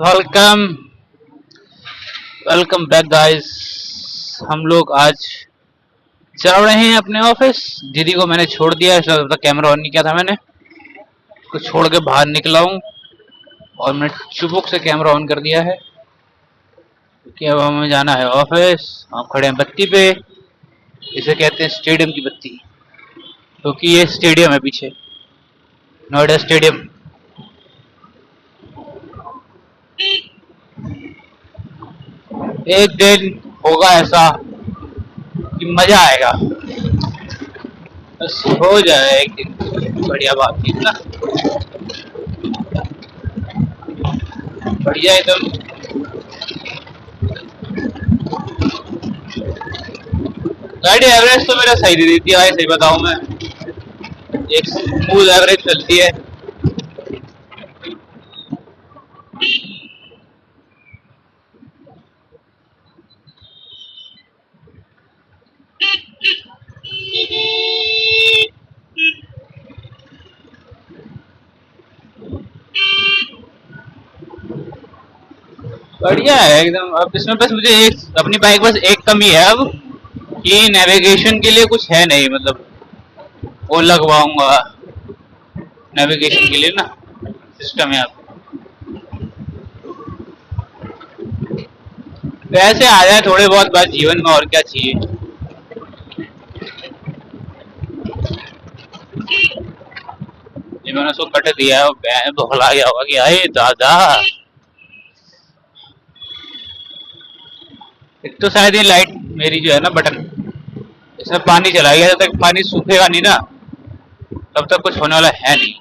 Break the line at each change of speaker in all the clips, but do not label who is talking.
Welcome welcome back guys. हम लोग आज चल रहे हैं अपने ऑफिस। दीदी को मैंने छोड़ दिया है, तब तक कैमरा ऑन नहीं किया था मैंने। उसको छोड़ के बाहर निकला हूँ और मैंने चुपक से कैमरा ऑन कर दिया है क्योंकि अब हमें जाना है ऑफिस। हम खड़े हैं बत्ती पे, इसे कहते हैं स्टेडियम की बत्ती, क्योंकि ये स्टेडियम है पीछे, नोएडा स्टेडियम। एक दिन होगा ऐसा कि मजा आएगा, बस हो जाए एक दिन बढ़िया बात थी ना, बढ़िया एकदम। गाड़ी एवरेज तो मेरा सही दे देती है, सही बताऊं मैं, एक स्मूथ एवरेज चलती है। बढ़िया है एकदम। अब इसमें बस मुझे एक अपनी बाइक बस एक कमी है अब, कि नेविगेशन के लिए कुछ है नहीं, मतलब वो लगवाऊंगा नेविगेशन के लिए ना, सिस्टम है अब। वैसे आ जाए थोड़े बहुत बात जीवन में, और क्या चाहिए। ये मैंने उसको कट दिया है, वो बहला गया होगा कि आए दादा। एक तो शायद ये लाइट मेरी जो है ना बटन, इसमें पानी चला गया, जब तक पानी सूखेगा नहीं ना तब तक कुछ होने वाला है नहीं।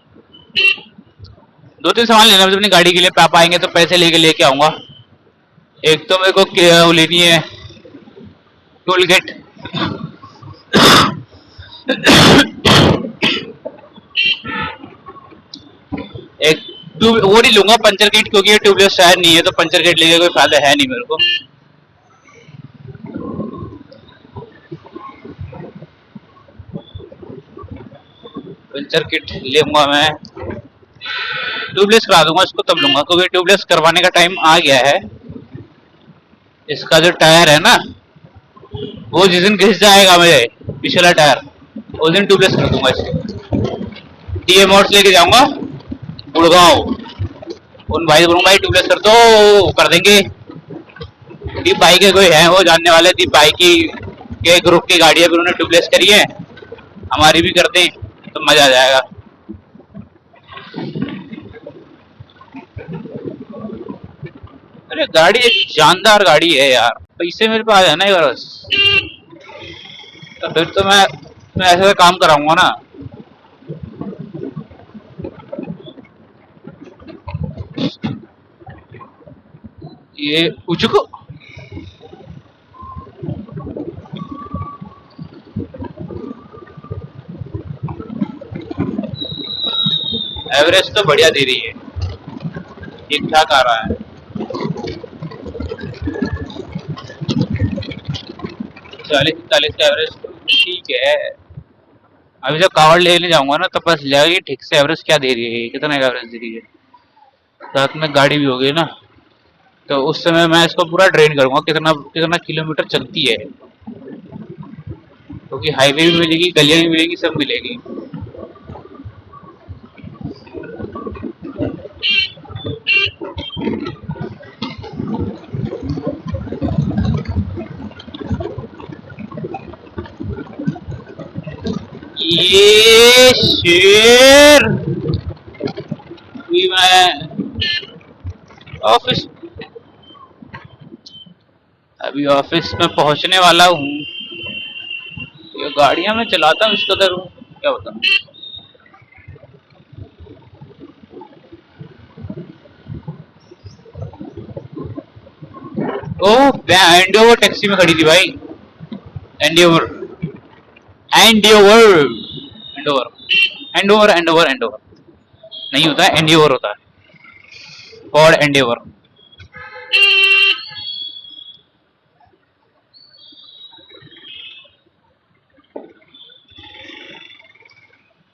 दो तीन सामान लेना मुझे अपनी गाड़ी के लिए, पापा आएंगे तो पैसे लेके आऊंगा। एक तो मेरे को वो लेनी है टोल गेट, एक वो नहीं लूंगा पंचर किट, क्योंकि ये ट्यूबलेस टायर नहीं है तो पंचर किट लेके कोई फायदा है नहीं मेरे को। पंचर किट लूंगा मैं, ट्यूबलेस करा दूंगा इसको तब लूंगा, क्योंकि ट्यूबलेस करवाने का टाइम आ गया है। इसका जो टायर है ना, वो जिस दिन घिस जाएगा मेरे पिछला टायर, उस दिन ट्यूबलेस कर दूंगा इसको। टीए मोड्स लेके जाऊंगा गुड़गांव, उन भाई बोलूंगा भाई ट्यूबलेस कर दो, कर देंगे। दीप भाई के कोई है वो जानने वाले, दीप भाई की के ग्रुप की गाड़ी है, फिर उन्होंने ट्यूबलेस करी है, हमारी भी कर दें तो मजा आ जाएगा। अरे गाड़ी एक जानदार गाड़ी है यार, पैसे मेरे पास है ना यार बस, तो फिर तो मैं ऐसे काम कराऊंगा ना। ये उचको एवरेज तो बढ़िया दे रही है, ठीक ठाक आ रहा है। 40-40 का एवरेज तो ठीक है। अभी जब कावड़ लेने जाऊंगा ना तब बस जाएगी ठीक से एवरेज क्या दे रही है, कितना का एवरेज दे रही है, साथ में गाड़ी भी होगी ना, तो उस समय मैं इसको पूरा ट्रेन करूंगा कितना कितना किलोमीटर चलती है, क्योंकि हाईवे भी मिलेगी, गलियां भी मिलेगी, सब मिलेगी। ये शेर भी मैं ऑफिस, अभी ऑफिस में पहुंचने वाला हूँ। ये गाड़ियां मैं चलाता हूँ इस कदर हूँ, क्या बताऊँ। ओह एंडोवर टैक्सी में खड़ी थी भाई, एंडोवर एंडोवर एंडोवर एंडोवर एंडोवर एंडोवर नहीं होता है, एंडोवर होता है, फॉर्ड एंडोवर।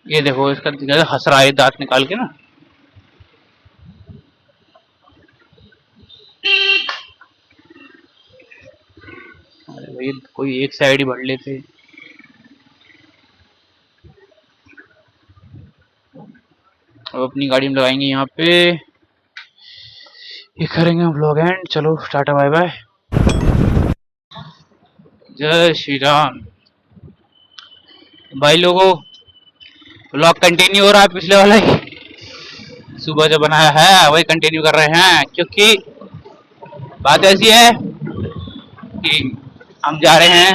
ये देखो इसका हंस रहा है दांत निकाल के ना। भाई, कोई एक साइड ही बढ़ लेते। अब अपनी गाड़ी में लगाएंगे यहाँ पे, ये करेंगे हम व्लॉग एंड। चलो टाटा बाय बाय, जय श्री राम। भाई लोगों, व्लॉग कंटिन्यू हो रहा है, पिछले वाला ही सुबह जो बनाया है वही कंटिन्यू कर रहे हैं, क्योंकि बात ऐसी है कि हम जा रहे हैं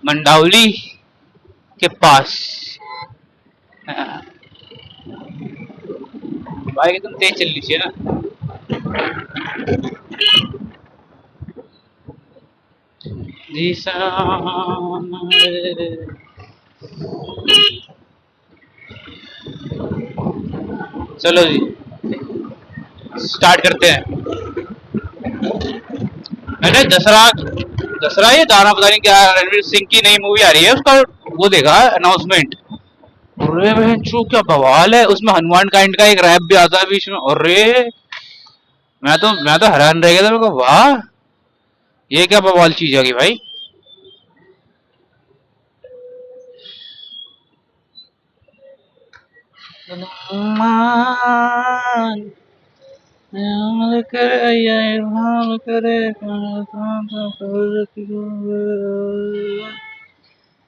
मंडावली के पास। बाइक एकदम तेज चल लीजिए ना। जी चलो जी, स्टार्ट करते हैं। मैंने दसरा ये दाना, पता नहीं क्या, रणवीर सिंह की नई मूवी आ रही है, उसका वो देखा अनाउंसमेंट। अरे बहनचोद क्या बवाल है उसमें, हनुमान काइंड का एक रैप भी आता है बीच में। अरे मैं तो हैरान रह गया था, मेरे को वाह ये क्या बवाल चीज है भाई।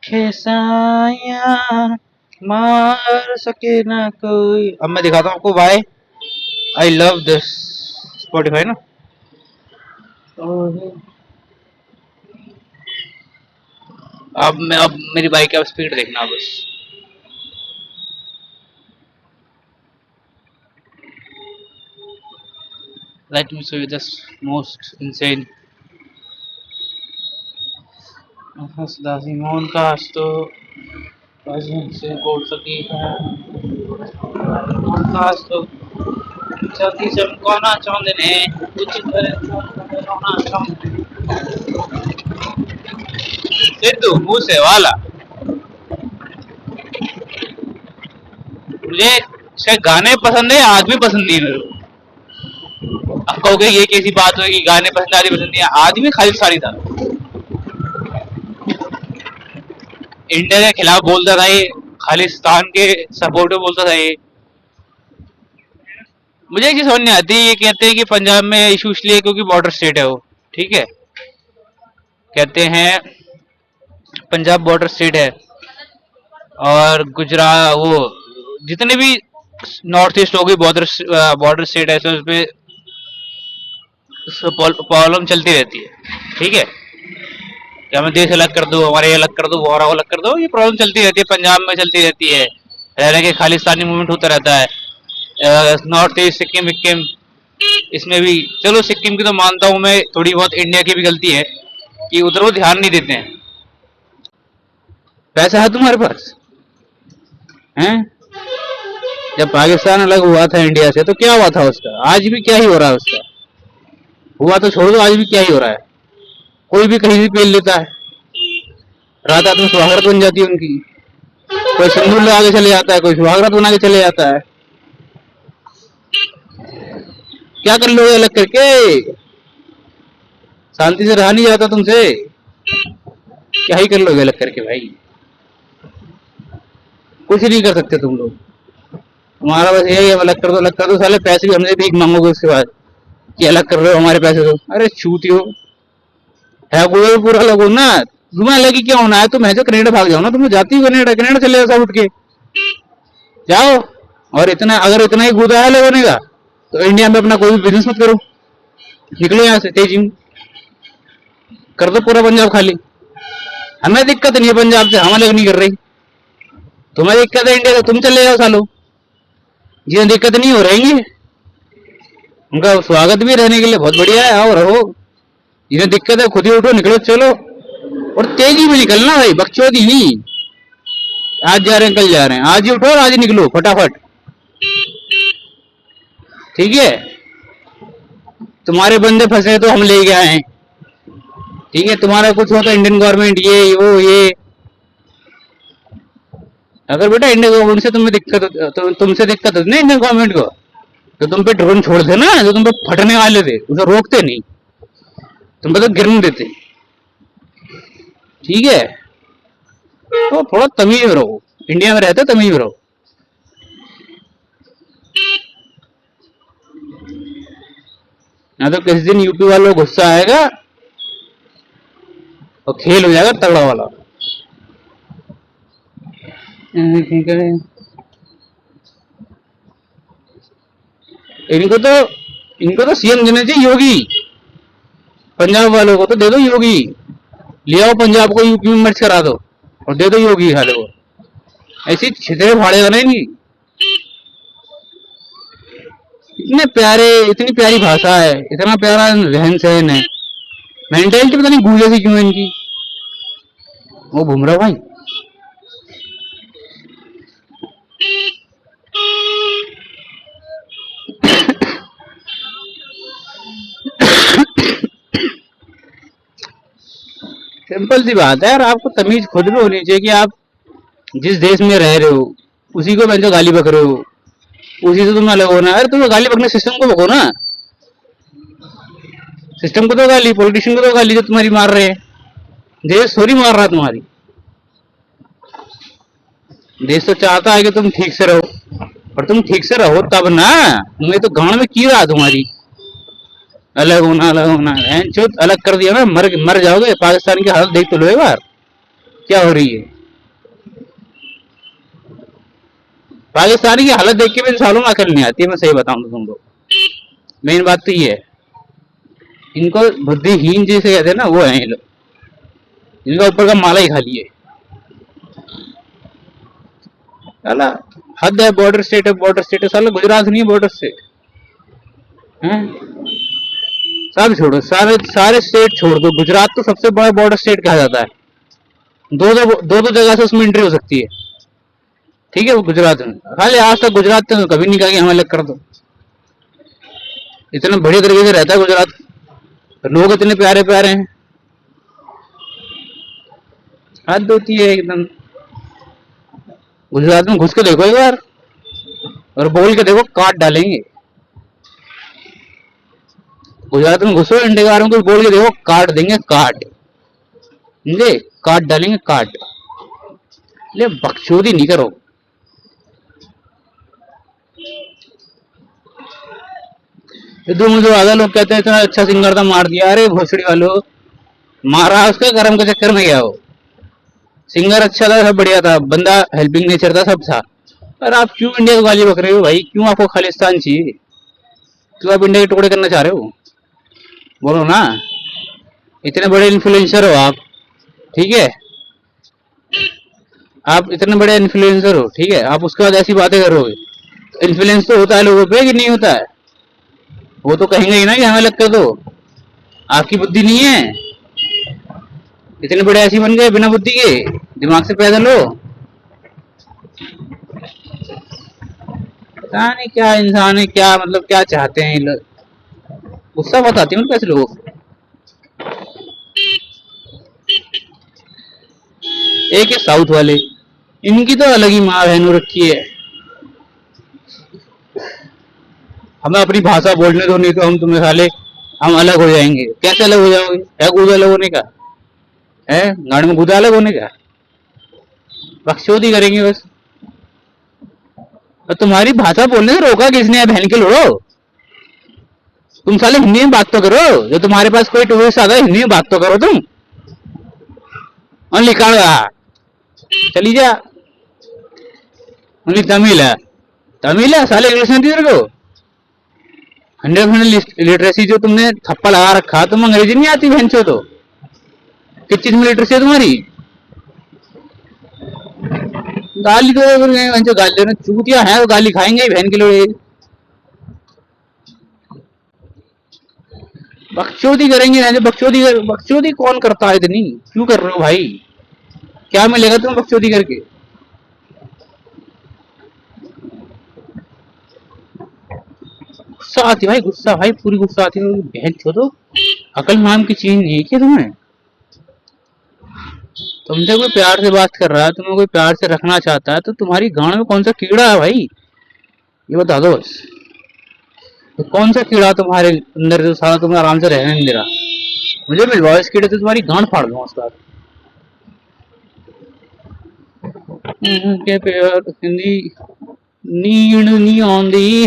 खेसाया मार सके ना कोई। अब मैं दिखाता हूँ आपको भाई, आई लव दिस स्पॉटिफाई ना। अब मेरी बाइक का स्पीड देखना बस। Let me show you this most insane। दासी मोहन का आज तो से बोल सकी है, आज तो चलती चमकाना चांदने कुछ सिद्धू मूसे वाला। मुझे इसके गाने पसंद है, आदमी पसंद नहीं है मेरे को। अब कहोगे ये कैसी बात होगी, गाने पसंद आदमी पसंद नहीं है, आदमी खालिस्तानी था, इंडिया के खिलाफ बोलता था ये, खालिस्तान के सपोर्ट में बोलता था ये। मुझे एक चीज समझ नहीं आती, ये कहते हैं कि पंजाब में इशू इसलिए क्योंकि बॉर्डर स्टेट है वो, ठीक है, कहते हैं पंजाब बॉर्डर स्टेट है, और गुजरात वो जितने भी नॉर्थ ईस्ट हो गई बॉर्डर स्टेट है, तो उसमें प्रॉब्लम चलती रहती है, ठीक है, कि हमें देश अलग कर दो, हमारे अलग कर दो, वो अलग कर दो, ये प्रॉब्लम चलती रहती है, पंजाब में चलती रहती है, रहने के खालिस्तानी मूवमेंट होता रहता है। नॉर्थ ईस्ट सिक्किम विक्किम, इसमें भी चलो सिक्किम की तो मानता हूं मैं, थोड़ी बहुत इंडिया की भी गलती है कि उधर वो ध्यान नहीं देते हैं। पैसा है तुम्हारे पास हैं? जब पाकिस्तान अलग हुआ था इंडिया से तो क्या हुआ था उसका, आज भी क्या ही हो रहा है उसका, हुआ तो छोड़ दो, आज भी क्या ही हो रहा है, कोई भी कहीं भी पेल लेता है, रात रात में सुहागरात बन जाती है उनकी, कोई सिंदूर लगा के चले जाता है, कोई सुहागरात बना के चले जाता है। क्या कर लोगे अलग करके, शांति से रहा नहीं जाता तुमसे, क्या ही कर लोगे अलग करके भाई, कुछ नहीं कर सकते तुम लोग, तुम्हारा बस यही है अलग कर दो, साले पैसे भी हमसे भीख मांगोगे उसके बाद कि अलग कर रहे हो हमारे पैसे दो। अरे छूतियो है पूरा लगो ना, तुम्हें अलग ही क्या होना है, तुम ऐसे कनेडा भाग जाओ ना, तुम जाती हो कनेडा चले जाओ, सब उठ के जाओ। और इतना अगर इतना ही गुदा है लगने का तो इंडिया में अपना कोई भी बिजनेस मत करो, निकलो यहाँ से तेजी में, कर दो पूरा पंजाब खाली। हमें दिक्कत नहीं है पंजाब से, हम अलग नहीं कर रही, तुम्हें दिक्कत है इंडिया से, तुम चले जाओ सालो, जिन्हें दिक्कत नहीं हो रहेंगे उनका स्वागत भी रहने के लिए बहुत बढ़िया है, आओ रहो, जिन्हें दिक्कत है खुद ही उठो निकलो चलो, और तेजी में निकलना भाई, बकचोदी नहीं, आज जा रहे हैं कल जा रहे हैं, आज ही उठो और आज ही निकलो फटाफट, ठीक है। तुम्हारे बंदे फंसे तो हम ले गए हैं, ठीक है, तुम्हारा कुछ हो तो इंडियन गवर्नमेंट ये वो ये, अगर बेटा इंडियन गवर्नमेंट से तुम्हें दिक्कत तो तुमसे दिक्कत होती ना इंडियन गवर्नमेंट को, तो तुम पे ड्रोन छोड़ते ना, जो तुम पे फटने वाले थे उसे रोकते नहीं, तुम पे तो गिरने देते, ठीक है, तो थोड़ा तमीज में रहो, इंडिया में रहते तमीज में रहो। ना तो किसी दिन यूपी वालों को गुस्सा आएगा और खेल हो जाएगा तगड़ा वाला। इनको तो इनको तो सीएम देना चाहिए योगी। पंजाब वालों को तो दे दो योगी, ले आओ पंजाब को यूपी में मर्ज करा दो और दे दो योगी वाले को। ऐसी छितरे फाड़े बने नहीं। इतने प्यारे, इतनी प्यारी भाषा है, इतना प्यारा रहन सहन है, मेंटेलिटी पता नहीं गूंजे सी क्यों है इनकी। वो बुमराह भाई सिंपल सी बात है यार, आपको तमीज खुद में होनी चाहिए कि आप जिस देश में रह रहे हो उसी को जो गाली बक रहे हो, उसी से तुम्हें अलग होना है। अरे तुम्हें गाली बकने सिस्टम को बको ना, सिस्टम को तो गाली, पॉलिटिशियन को तो गाली जो तुम्हारी मार रहे हैं। देश थोड़ी मार रहा तुम्हारी, देश तो चाहता है कि तुम ठीक से रहो, और तुम ठीक से रहो तब ना। तुम्हें तो गांव में की रहा तुम्हारी अलग होना, अलग होना चुत अलग कर दिया ना, मर जाओगे। पाकिस्तान की हालत देख तो लो एक बार क्या हो रही है। पाकिस्तानी की हालत देख के भी सालों में अकल नहीं आती है, मैं सही बताऊं तो तुमको। मेन बात तो ये है, इनको बुद्धिहीन जैसे कहते हैं ना, वो है ये लोग, इनका ऊपर का माला ही खा लिए। साला हद है, बॉर्डर स्टेट है, बॉर्डर स्टेट है। साला गुजरात नहीं है बॉर्डर स्टेट है। सब छोड़ो, सारे स्टेट छोड़ दो, गुजरात तो सबसे बड़ा बॉर्डर स्टेट कहा जाता है। दो जगह से उसमें एंट्री हो सकती है, ठीक है। वो गुजरात में खाली आज तक गुजरात ने कभी नहीं कहा कि हमें अलग कर दो। इतना बढ़िया तरीके से रहता है गुजरात, लोग इतने प्यारे प्यारे हैं, हद होती है एकदम। गुजरात में घुस के देखो एक बार और बोल के देखो, काट डालेंगे। गुजरात में घुसो, इंडिया के बारे में कुछ बोल के देखो, काट देंगे, काट ले, काट डालेंगे, काट ले। बकचोदी नहीं करो। मुझे आधा लोग कहते हैं इतना अच्छा सिंगर था मार दिया। अरे भोसड़ी वालों, मारा उसके कर्म के चक्कर में गया हो। सिंगर अच्छा था, सब बढ़िया था, बंदा हेल्पिंग नेचर था, सब था। पर आप क्यों इंडिया को गाली बक रहे हो भाई? क्यों आपको खालिस्तान चाहिए? क्यों आप इंडिया के टुकड़े करना चाह रहे हो? बोलो ना। इतने बड़े इन्फ्लुएंसर हो आप, ठीक है, आप इतने बड़े इन्फ्लुएंसर हो, ठीक है, आप उसके बाद ऐसी बातें करोगे। इन्फ्लुएंस तो होता है लोगों पे कि नहीं होता है? वो तो कहेंगे ही ना कि हमें अलग कर दो। आपकी बुद्धि नहीं है, इतने बड़े ऐसी बन गए बिना बुद्धि के, दिमाग से पैदल हो। पता नहीं क्या इंसान है, क्या मतलब क्या चाहते हैं ये लोग। गुस्सा बहुत आती है उनको ऐसे लोगों को। एक है साउथ वाले, इनकी तो अलग ही माँ बहन रखी है। हमें अपनी भाषा बोलने दो, नहीं तो हम तुम्हें साले हम अलग हो जाएंगे। कैसे अलग हो जाओगे? है कूदा अलग होने का? है गाड़ी में कूदा अलग होने का? बकचोदी करेंगे बस। और तुम्हारी भाषा बोलने से रोका किसने है? बहन के लोड़ो, तुम साले हिंदी में बात तो करो। जो तुम्हारे पास कोई टूरिस्ट आता है, हिंदी में बात तो करो तुम। ओनली कन्नड़ा चली जा, ओनली तमिल है, तमिल है साले, इंग्लिश नहीं तेरे को। 100% लिटरेसी जो तुमने थप्पा लगा रखा, तुम अंग्रेजी नहीं आती बहन चो तो किस चीज में लिटरेसी है तुम्हारी? गाली तो गाली चूतिया है, वो गाली खाएंगे बहन के लोग। बकचोदी करेंगे, बकचोदी कौन करता है इतनी? क्यों कर रहे हो भाई? क्या मिलेगा तुम्हें बकचोदी करके? गुस्सा आती भाई, गुस्सा भाई, पूरी गुस्सा आती है। बहन छोड़ो, अकल नाम की चीज नहीं है क्या तुम्हें? तुमसे कोई प्यार से बात कर रहा है, तुम्हें कोई प्यार से रखना चाहता है, तो तुम्हारी गांड में कौन सा कीड़ा है भाई? ये बता दो बस। तो कौन सा कीड़ा तुम्हारे अंदर जो सारा तुम्हें आराम से रहने नहीं दे रहा? मुझे मिलवाओ इस कीड़े से, तुम्हारी गांड फाड़ दूंगा उसका। के प्यार हिंदी नींद नहीं आंदी।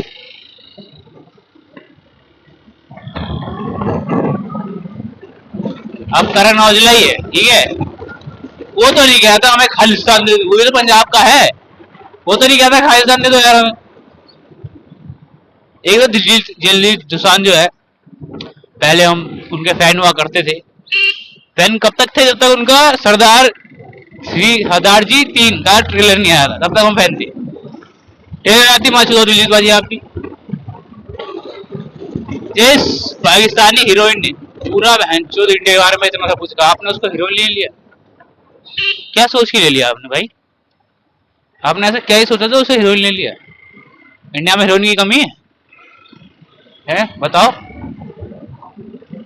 अब करण औजला ही है, ठीक है। वो तो नहीं कहता हमें खालिस्तान दे दो, वो भी तो पंजाब का है। वो तो नहीं कहता खालिस्तान दे दो यार हमें। एक तो दिलजीत दोसांझ जो है, पहले हम उनके फैन हुआ करते थे। फैन कब तक थे? जब तक उनका सरदार श्री सरदार जी 3 का ट्रेलर नहीं आया था, तब तक हम फैन थे। ट्रेलर आती माचो रिलीज बाजी आपकी। जिस पाकिस्तानी हीरोइन ने पूरा बहनचोद इंडिया के बारे में इतना सब कुछ कहा, आपने उसको हीरोइन ले लिया। क्या सोच के ले लिया आपने भाई? आपने ऐसा क्या ही सोचा था उसे हीरोइन ले लिया? इंडिया में हीरोइन की कमी है बताओ?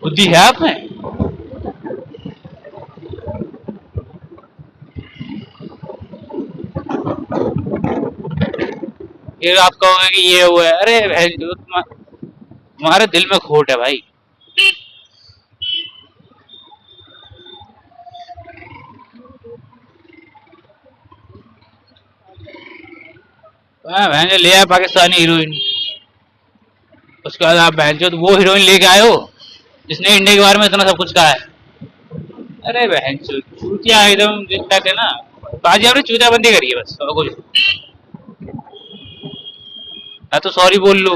बुद्धि है आप में? फिर आप कहोगे कि ये हुआ है। अरे तुम्हारे दिल में खोट है भाई। मैंने ले आया पाकिस्तानी हीरोइन, उसके बाद आप बहन जो वो हीरोइन लेके आए हो जिसने इंडिया के बारे में इतना सब कुछ कहा है। अरे बहन चूतिया एकदम दिखता थे ना। बाजी आपने चूतिया बंदी करी है बस, और कुछ। या तो सॉरी बोल लो,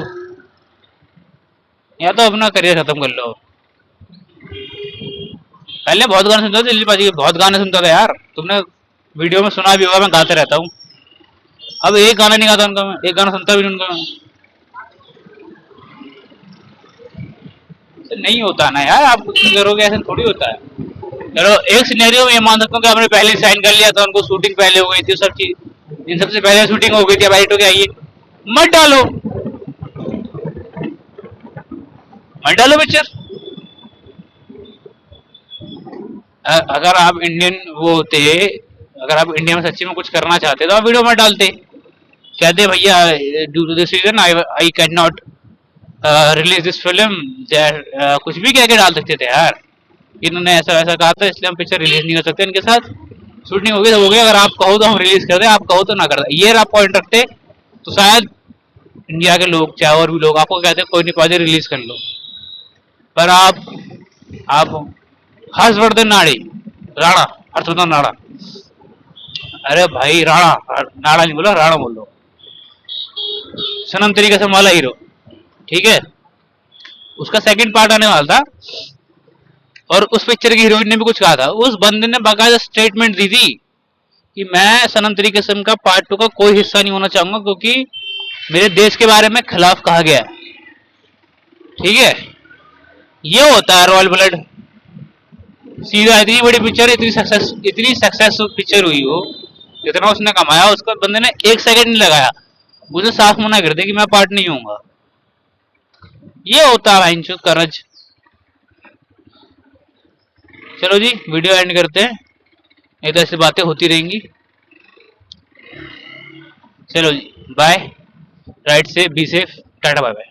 या तो अपना करियर खत्म कर लो। पहले बहुत गाने सुनता था दिल्ली पाजी के, बहुत गाने सुनता था यार। तुमने वीडियो में सुना भी होगा, मैं गाते रहता हूँ। अब एक गाना नहीं गाता उनका, मैं एक गाना सुनता भी नहीं उनका मैं। नहीं होता ना यार, आप कुछ करोगे ऐसा थोड़ी होता है। चलो एक सिनेरियो में ये मान सकता हूँ कि आपने पहले साइन कर लिया था उनको, शूटिंग पहले हो गई थी, सब चीज इन सबसे पहले शूटिंग हो गई थी, अब एडिट हो के आइए। मत डालो, मत डालो पिक्चर। अगर आप इंडियन वो होते, अगर आप इंडिया में सच्ची में कुछ करना चाहते तो आप वीडियो मत डालते। कहते भैया due to this reason I can not release this film. कुछ भी कह के डाल सकते थे यार। इन्होंने ऐसा वैसा कहा था इसलिए हम पिक्चर रिलीज नहीं कर सकते इनके साथ। शूटिंग होगी तो हो गई, अगर आप कहो तो हम रिलीज कर दे, आप कहो तो ना कर दे। ये आप पॉइंट रखते तो शायद इंडिया के लोग चाहे और भी लोग आपको कहते कोई नहीं पाजी रिलीज कर लो। पर आप हर्षवर्धन नाड़ी राणा, हर्षवर्धन नाड़ा, अरे भाई राणा, नाड़ा नहीं बोला, राणा बोल लो। सनम तरीके से माला हीरो, ठीक है। उसका सेकंड पार्ट आने वाला था और उस पिक्चर की हीरोइन ने भी कुछ कहा था। उस बंदे ने बाकायदा स्टेटमेंट दी थी कि मैं सनम तेरी कसम का पार्ट 2 का कोई हिस्सा नहीं होना चाहूंगा क्योंकि मेरे देश के बारे में खिलाफ कहा गया है, ठीक है। ये होता है रॉयल ब्लड। सीधा इतनी बड़ी पिक्चर, इतनी सक्सेसफुल पिक्चर हुई हो, जितना उसने कमाया, उसका बंदे ने 1 सेकंड नहीं लगाया मुझे साफ मना कर दे कि मैं पार्ट नहीं होऊंगा। ये होता है भाई करज। चलो जी वीडियो एंड करते हैं, नहीं तो ऐसी बातें होती रहेंगी। चलो जी बाय, राइट से be safe, tata bye bye.